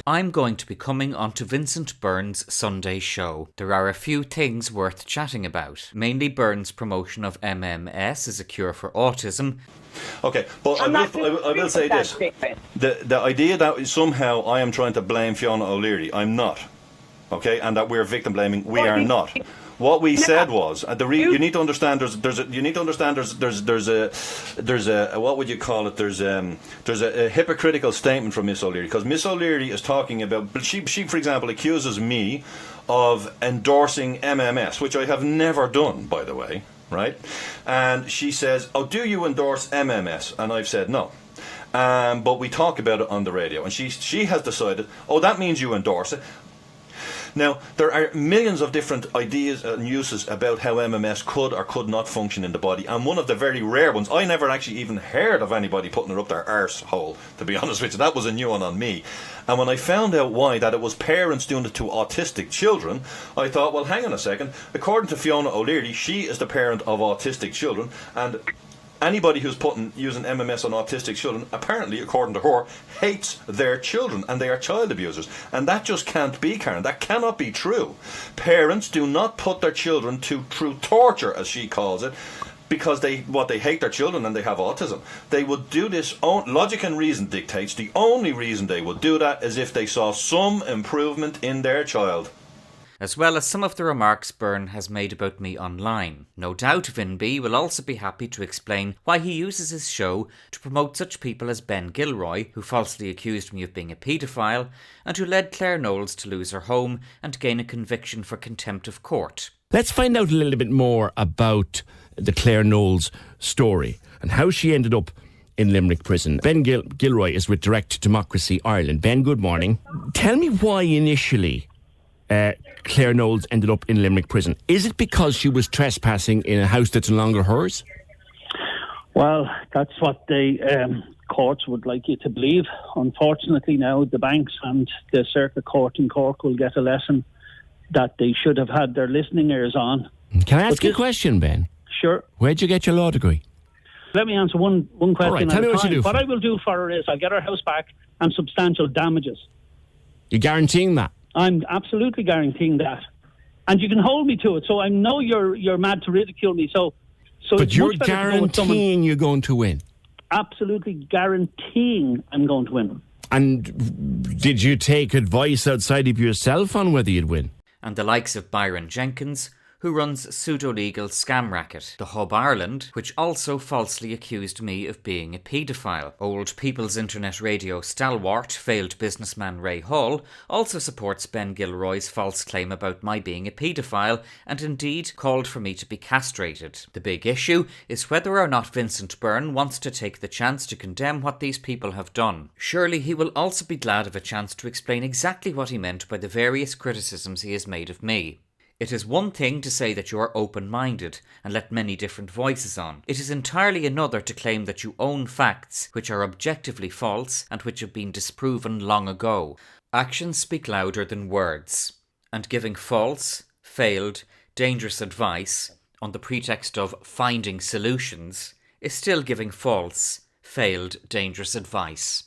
I'm going to be coming onto Vincent Byrne's Sunday show. There are a few things worth chatting about, mainly Byrne's promotion of MMS as a cure for autism. Okay, but I will say this. The idea that somehow I am trying to blame Fiona O'Leary, I'm not. Okay, and that we're victim blaming, we are not. What we said was you need to understand. There's a what would you call it? There's a hypocritical statement from Miss O'Leary, because Miss O'Leary is talking about. She for example accuses me of endorsing MMS, which I have never done, by the way, right? And she says, "Oh, do you endorse MMS?" And I've said no. But we talk about it on the radio, and she has decided, "Oh, that means you endorse it." Now, there are millions of different ideas and uses about how MMS could or could not function in the body, and one of the very rare ones, I never actually even heard of anybody putting it up their arsehole, to be honest with you. That was a new one on me. And when I found out why, that it was parents doing it to autistic children, I thought, well, hang on a second. According to Fiona O'Leary, she is the parent of autistic children, and anybody who's using MMS on autistic children, apparently, according to her, hates their children, and they are child abusers. And that just can't be, Karen. That cannot be true. Parents do not put their children through torture, as she calls it, because they hate their children and they have autism. They would do this, logic and reason dictates, the only reason they would do that is if they saw some improvement in their child. As well as some of the remarks Byrne has made about me online. No doubt Vin B will also be happy to explain why he uses his show to promote such people as Ben Gilroy, who falsely accused me of being a paedophile, and who led Claire Knowles to lose her home and gain a conviction for contempt of court. Let's find out a little bit more about the Claire Knowles story and how she ended up in Limerick prison. Ben Gilroy is with Direct Democracy Ireland. Ben, good morning. Tell me why initially Claire Knowles ended up in Limerick prison. Is it because she was trespassing in a house that's no longer hers? Well, that's what the courts would like you to believe. Unfortunately now the banks and the Circuit Court in Cork will get a lesson that they should have had their listening ears on. Can I ask you a question, Ben? Sure. Where'd you get your law degree? Let me answer one question. All right, tell me what you do. What I will do for her is I'll get her house back and substantial damages. You're guaranteeing that? I'm absolutely guaranteeing that. And you can hold me to it. So I know you're mad to ridicule me. So but you're guaranteeing you're going to win? Absolutely guaranteeing I'm going to win. And did you take advice outside of yourself on whether you'd win? And the likes of Byron Jenkins, who runs pseudo-legal scam racket, The Hub Ireland, which also falsely accused me of being a paedophile. Old People's Internet Radio stalwart, failed businessman Ray Hall, also supports Ben Gilroy's false claim about my being a paedophile, and indeed called for me to be castrated. The big issue is whether or not Vincent Byrne wants to take the chance to condemn what these people have done. Surely he will also be glad of a chance to explain exactly what he meant by the various criticisms he has made of me. It is one thing to say that you are open-minded and let many different voices on. It is entirely another to claim that you own facts which are objectively false and which have been disproven long ago. Actions speak louder than words, and giving false, failed, dangerous advice on the pretext of finding solutions is still giving false, failed, dangerous advice.